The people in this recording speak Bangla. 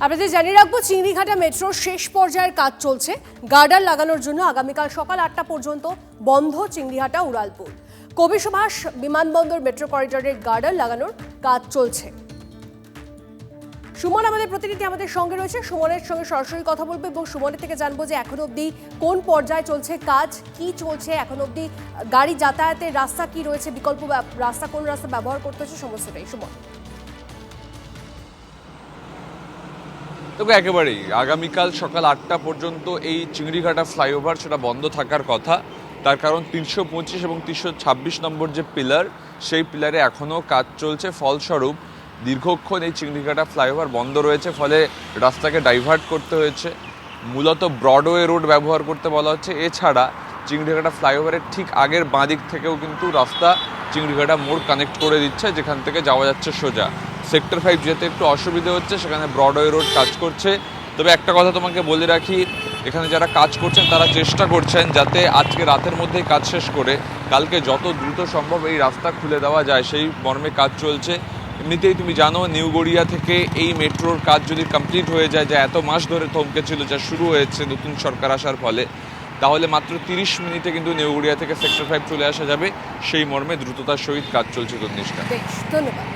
আপনাদের জানিয়ে রাখবো চিংড়িঘাটা মেট্রোর শেষ পর্যায়ের কাজ চলছে। গার্ডার লাগানোর জন্য আগামীকাল সকাল 8টা পর্যন্ত বন্ধ চিংড়িঘাটা উড়ালপুল। কবি সুভাষ বিমানবন্দর মেট্রো করিডোরের গার্ডার লাগানোর কাজ চলছে। সুমন আমাদের প্রতিনিধি আমাদের সঙ্গে রয়েছে, সুমনের সঙ্গে সরাসরি কথা বলবো এবং সুমনের থেকে জানবো যে এখন অবধি কোন পর্যায়ে চলছে কাজ, কি চলছে এখন অবধি, গাড়ি যাতায়াতের রাস্তা কি রয়েছে, বিকল্প রাস্তা কোন রাস্তা ব্যবহার করতে হচ্ছে, সমস্তটাই। সুমন। তবে একেবারেই আগামীকাল সকাল 8টা পর্যন্ত এই চিংড়িঘাটা ফ্লাইওভার সেটা বন্ধ থাকার কথা। তার কারণ 325 এবং 326 নম্বর যে পিলার, সেই পিলারে এখনও কাজ চলছে। ফলস্বরূপ দীর্ঘক্ষণ এই চিংড়িঘাটা ফ্লাইওভার বন্ধ রয়েছে, ফলে রাস্তাকে ডাইভার্ট করতে হয়েছে। মূলত ব্রডওয়ে রোড ব্যবহার করতে বলা হচ্ছে। এছাড়া চিংড়িঘাটা ফ্লাইওভারের ঠিক আগের বাঁ দিক থেকেও কিন্তু রাস্তা চিংড়িঘাটা মোড় কানেক্ট করে দিচ্ছে, যেখান থেকে যাওয়া যাচ্ছে সোজা। সেক্টর 5 যেতে একটু অসুবিধে হচ্ছে, সেখানে ব্রডওয়ে রোড কাজ করছে। তবে একটা কথা তোমাকে বলে রাখি, এখানে যারা কাজ করছেন তারা চেষ্টা করছেন যাতে আজকে রাতের মধ্যেই কাজ শেষ করে কালকে যত দ্রুত সম্ভব এই রাস্তা খুলে দেওয়া যায়, সেই মর্মে কাজ চলছে। এমনিতেই তুমি জানো, নিউ গড়িয়া থেকে এই মেট্রোর কাজ যদি কমপ্লিট হয়ে যায়, যা এত মাস ধরে থমকে ছিল, যা শুরু হয়েছে নতুন সরকার আসার ফলে, তাহলে মাত্র 30 মিনিটে কিন্তু নিউ গড়িয়া থেকে সেক্টর 5 চলে আসা যাবে। সেই মর্মে দ্রুততার সহিত কাজ চলছে। তন্নিষ্কা, বেশ, ধন্যবাদ।